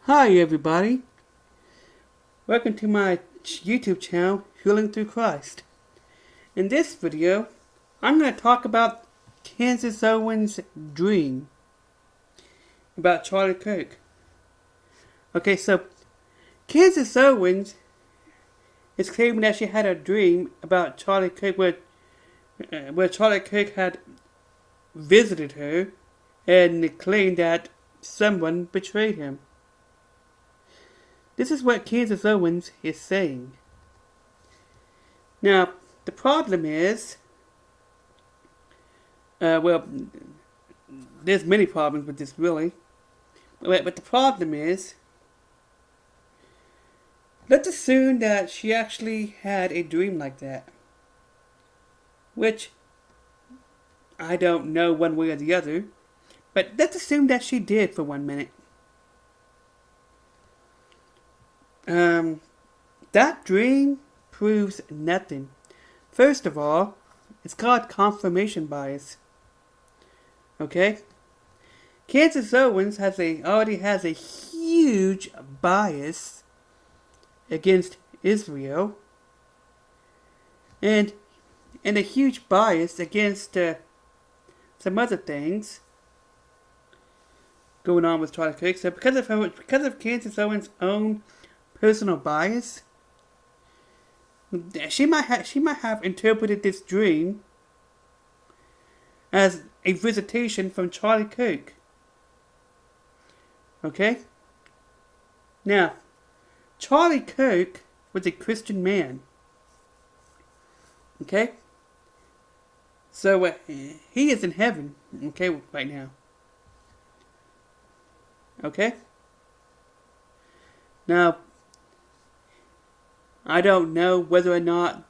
Hi everybody, welcome to my YouTube channel, Healing Through Christ. In this video, I'm going to talk about Candace Owens' dream about Charlie Kirk. Okay, so Candace Owens is claiming that she had a dream about Charlie Kirk where Charlie Kirk had visited her and claimed that someone betrayed him. This is what Candace Owens is saying. Now, the problem is, there's many problems with this really, but the problem is, let's assume that she actually had a dream like that, which I don't know one way or the other, but let's assume that she did for 1 minute. That dream proves nothing. First of all, it's called confirmation bias. Okay? Candace Owens already has a huge bias against Israel and a huge bias against some other things going on with Charlie Kirk. So because of Candace Owens' own personal bias, she might have interpreted this dream as a visitation from Charlie Kirk. Okay? Now, Charlie Kirk was a Christian man. Okay? So, he is in heaven, okay, right now. Okay? Now, I don't know whether or not,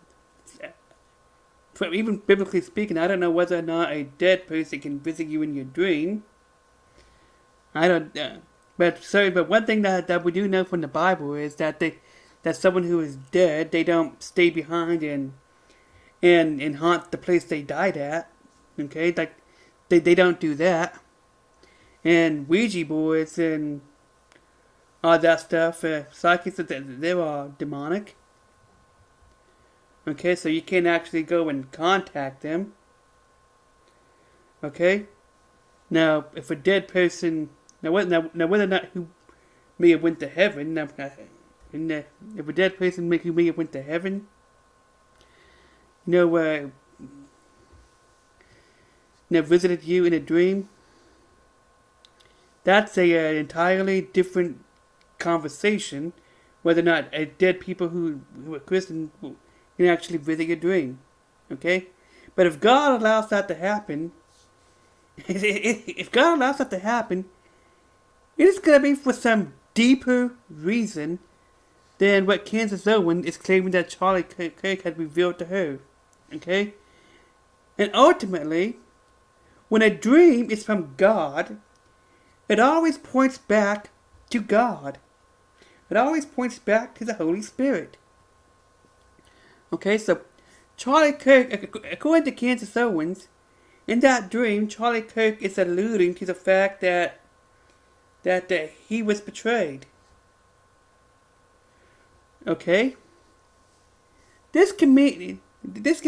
even biblically speaking, I don't know whether or not a dead person can visit you in your dream. I don't, but one thing that we do know from the Bible is that someone who is dead, they don't stay behind and haunt the place they died at. Okay, like they don't do that. And Ouija boards and all that stuff, psychics, they're all demonic. Okay, so you can't actually go and contact them. Okay? Now, if a dead person... Now whether or not who may have went to heaven... if a dead person who may have went to heaven... visited you in a dream... That's an entirely different conversation. Whether or not a dead people who are Christian... can actually visit your dream. Okay? But if God allows that to happen, it is going to be for some deeper reason than what Candace Owens is claiming that Charlie Kirk had revealed to her. Okay? And ultimately, when a dream is from God, it always points back to God. It always points back to the Holy Spirit. Okay, so Charlie Kirk, according to Candace Owens, in that dream, Charlie Kirk is alluding to the fact that he was betrayed. Okay, this can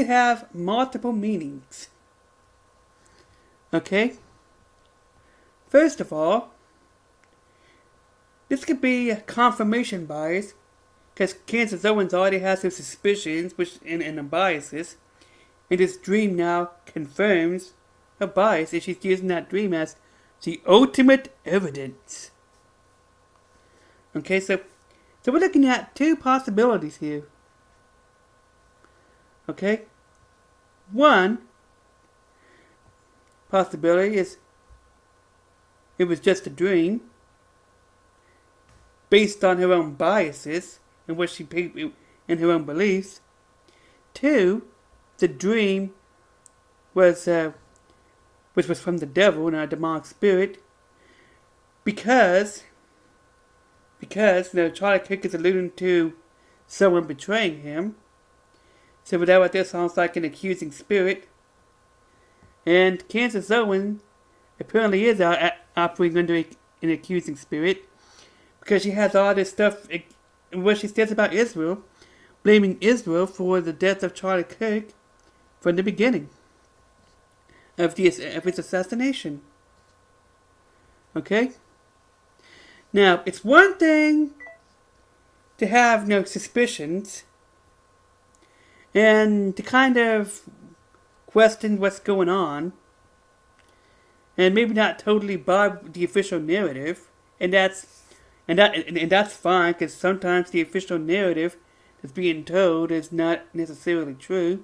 have multiple meanings. Okay, first of all, this could be a confirmation bias. Because Candace Owens already has her suspicions and biases. And this dream now confirms her bias, and she's using that dream as the ultimate evidence. Okay, so we're looking at two possibilities here. Okay? One possibility is it was just a dream based on her own biases and what she paid in her own beliefs. Two, the dream was from the devil and a demonic spirit, because Charlie Kirk is alluding to someone betraying him. So that right there sounds like an accusing spirit. And Candace Owens apparently is operating under an accusing spirit, because she has all this stuff, what she says about Israel, blaming Israel for the death of Charlie Kirk from the beginning of his assassination. Okay? Now, it's one thing to have no suspicions and to kind of question what's going on and maybe not totally buy the official narrative, and that's fine, because sometimes the official narrative that's being told is not necessarily true.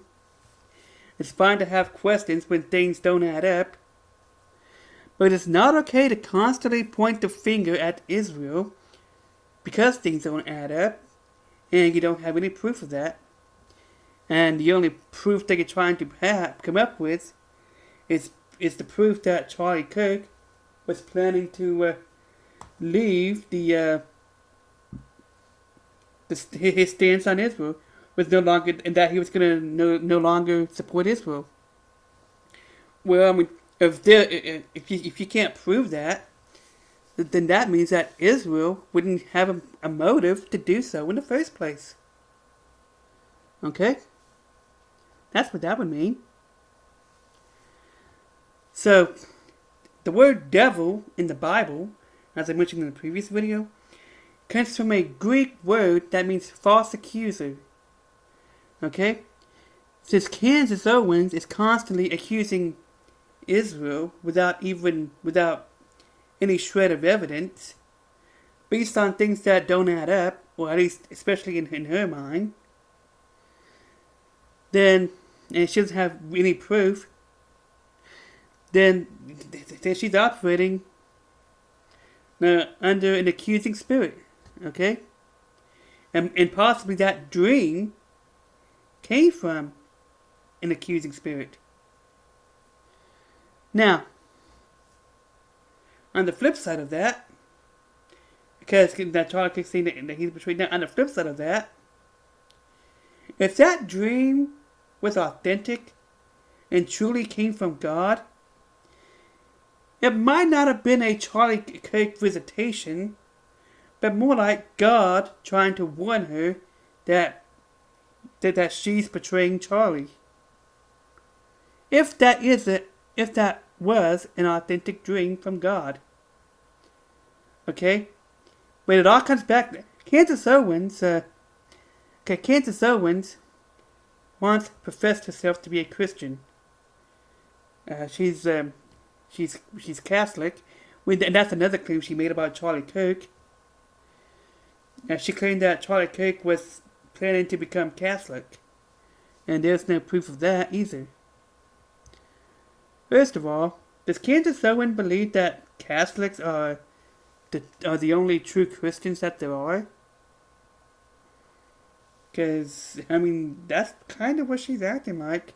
It's fine to have questions when things don't add up, but it's not okay to constantly point the finger at Israel because things don't add up and you don't have any proof of that. And the only proof that you're trying to come up with is the proof that Charlie Kirk was planning to leave his stance on Israel was no longer, and that he was going to no longer support Israel. Well, I mean, if you can't prove that, then that means that Israel wouldn't have a motive to do so in the first place. Okay? That's what that would mean. So, the word devil in the Bible, as I mentioned in the previous video, comes from a Greek word that means false accuser. Okay? Since Candace Owens is constantly accusing Israel without any shred of evidence, based on things that don't add up, or at least especially in her mind, then, and she doesn't have any proof, then she's operating under an accusing spirit, okay? And possibly that dream came from an accusing spirit. Now, on the flip side of that, because that Charlie Kirk saying that he's betrayed, now on the flip side of that, if that dream was authentic and truly came from God, it might not have been a Charlie Kirk visitation, but more like God trying to warn her that she's betraying Charlie. If that was an authentic dream from God. Okay? But it all comes back. Candace Owens once professed herself to be a Christian. She's Catholic. And that's another claim she made about Charlie Kirk. She claimed that Charlie Kirk was planning to become Catholic. And there's no proof of that either. First of all, does Candace Owens believe that Catholics are the only true Christians that there are? Because, I mean, that's kind of what she's acting like.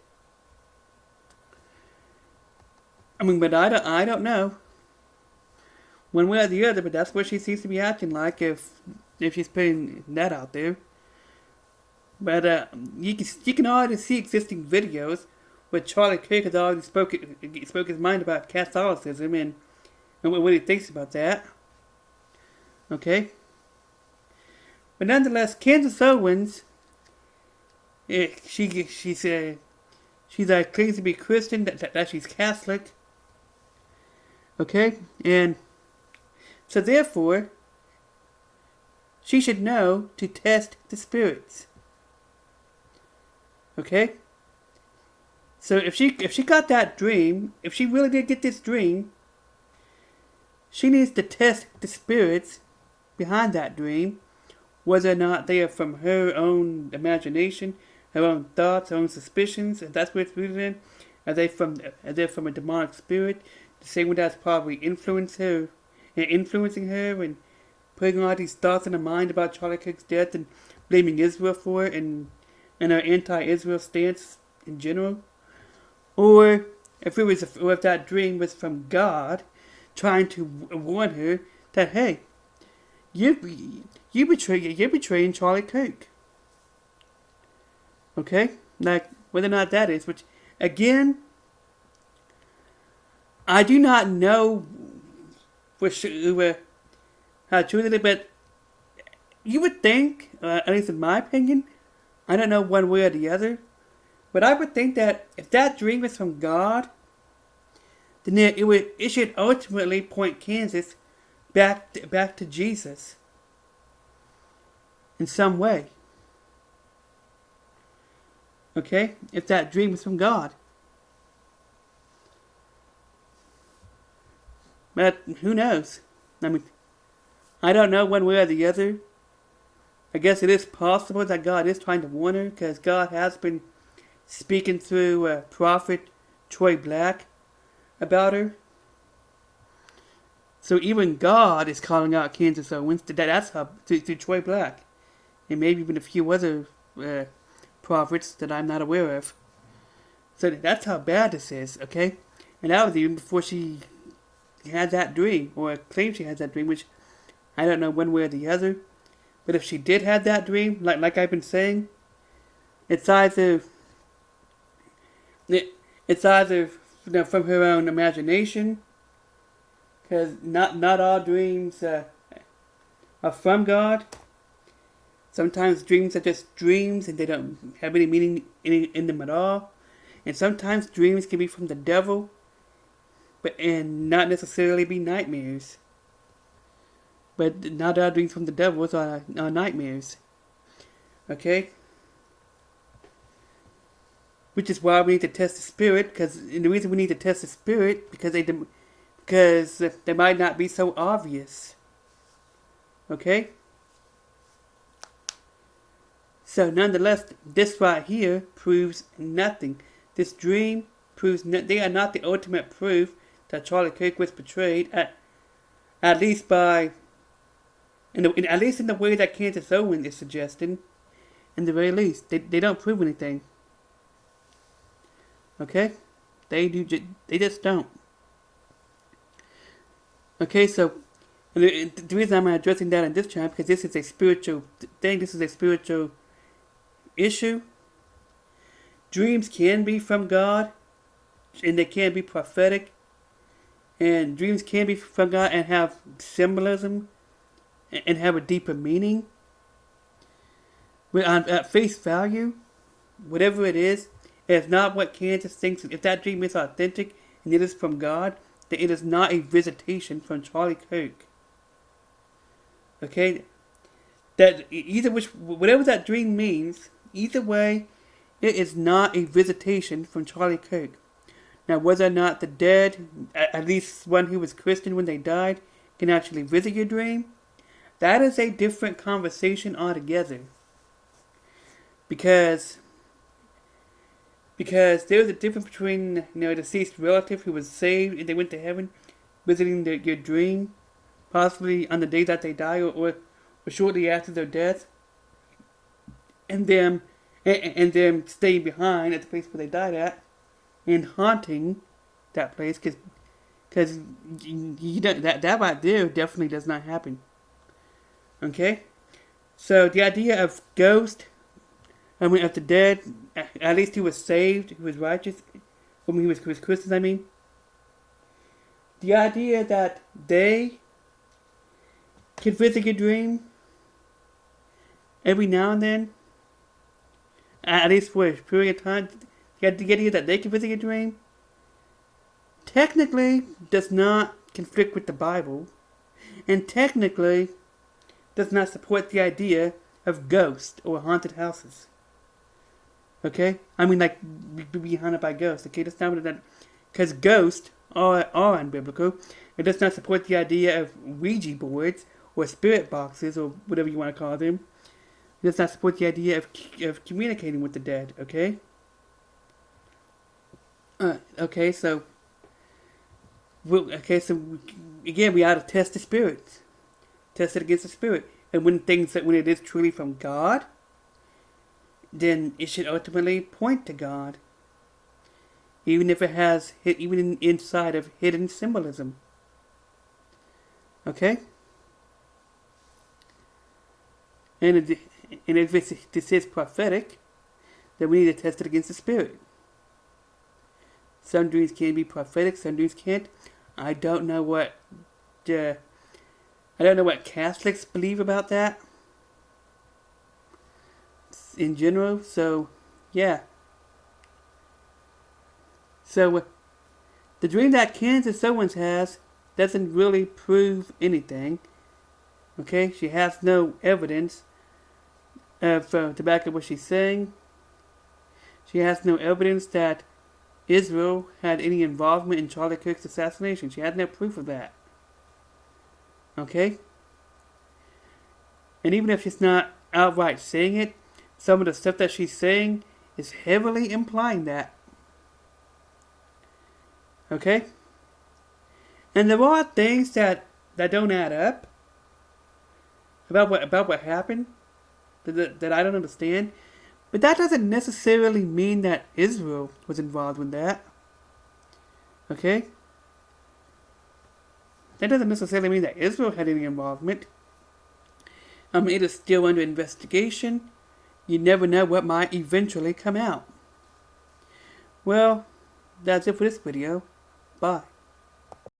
I mean, but I don't know one way or the other, but that's what she seems to be acting like if she's putting that out there. But you can already see existing videos where Charlie Kirk has already spoke his mind about Catholicism and what he thinks about that. Okay? But nonetheless, Candace Owens, she claims to be Christian, that she's Catholic. Okay? And so therefore, she should know to test the spirits. Okay? So if she got that dream, if she really did get this dream, she needs to test the spirits behind that dream, whether or not they are from her own imagination, her own thoughts, her own suspicions, if that's what it's rooted in. Are they from a demonic spirit? The same way that's probably influencing her and putting all these thoughts in her mind about Charlie Kirk's death and blaming Israel for it and her anti-Israel stance in general. Or if that dream was from God, trying to warn her that, hey, you're betraying Charlie Kirk. Okay? Like, whether or not that is, which, again, I do not know for sure how true it is, but you would think, at least in my opinion, I don't know one way or the other, but I would think that if that dream is from God, then it should ultimately point Kansas back to Jesus in some way. Okay? If that dream is from God. But who knows? I mean, I don't know one way or the other. I guess it is possible that God is trying to warn her, because God has been speaking through Prophet Troy Black about her. So even God is calling out Candace Owens. That's how, through Troy Black. And maybe even a few other prophets that I'm not aware of. So that's how bad this is, okay? And that was even before she had that dream, or claimed she had that dream, which I don't know one way or the other. But if she did have that dream, like I've been saying, it's either from her own imagination, because not all dreams are from God. Sometimes dreams are just dreams and they don't have any meaning in them at all. And sometimes dreams can be from the devil, and not necessarily be nightmares. But not all dreams from the devil are nightmares. Okay? Which is why we need to test the spirit, and the reason we need to test the spirit, because they might not be so obvious. Okay? So nonetheless, this right here proves nothing. This dream proves they are not the ultimate proof that Charlie Kirk was betrayed, at least by, at least in the way that Candace Owens is suggesting. In the very least, they don't prove anything. Okay, they just don't. Okay, so the reason I'm addressing that in this chapter, because this is a spiritual thing. This is a spiritual issue. Dreams can be from God, and they can be prophetic. And dreams can be from God and have symbolism and have a deeper meaning. But at face value, whatever it is not what Candace thinks. If that dream is authentic and it is from God, then it is not a visitation from Charlie Kirk. Okay? That whatever that dream means, either way, it is not a visitation from Charlie Kirk. Now, whether or not the dead, at least one who was Christian when they died, can actually visit your dream, that is a different conversation altogether. Because there's a difference between a deceased relative who was saved and they went to heaven, visiting your dream, possibly on the day that they die or shortly after their death, and them staying behind at the place where they died at, and haunting that place, because that right there definitely does not happen. Okay, so the idea of ghost, of the dead, at least he was saved, he was righteous, when he was Christian. The idea that they could visit your dream every now and then, at least for a period of time. The idea that they can visit your dream technically does not conflict with the Bible, and technically does not support the idea of ghosts or haunted houses. Okay? Like being haunted by ghosts. Okay? That's not what that, because ghosts are unbiblical. It does not support the idea of Ouija boards or spirit boxes or whatever you want to call them. It does not support the idea of communicating with the dead. Okay? So again, we ought to test the spirits. Test it against the spirit. And when it is truly from God, then it should ultimately point to God. Even if it has, even inside of hidden symbolism. Okay? And if this is prophetic, then we need to test it against the spirit. Some dreams can be prophetic, some dreams can't. I don't know what Catholics believe about that. in general. So, yeah. So, the dream that Candace Owens has doesn't really prove anything. Okay, she has no evidence to back up what she's saying. She has no evidence that Israel had any involvement in Charlie Kirk's assassination. She had no proof of that. Okay? And even if she's not outright saying it, some of the stuff that she's saying is heavily implying that. Okay? And there are things that don't add up about what happened that I don't understand. But that doesn't necessarily mean that Israel was involved in that. Okay? That doesn't necessarily mean that Israel had any involvement. It is still under investigation. You never know what might eventually come out. Well, that's it for this video. Bye.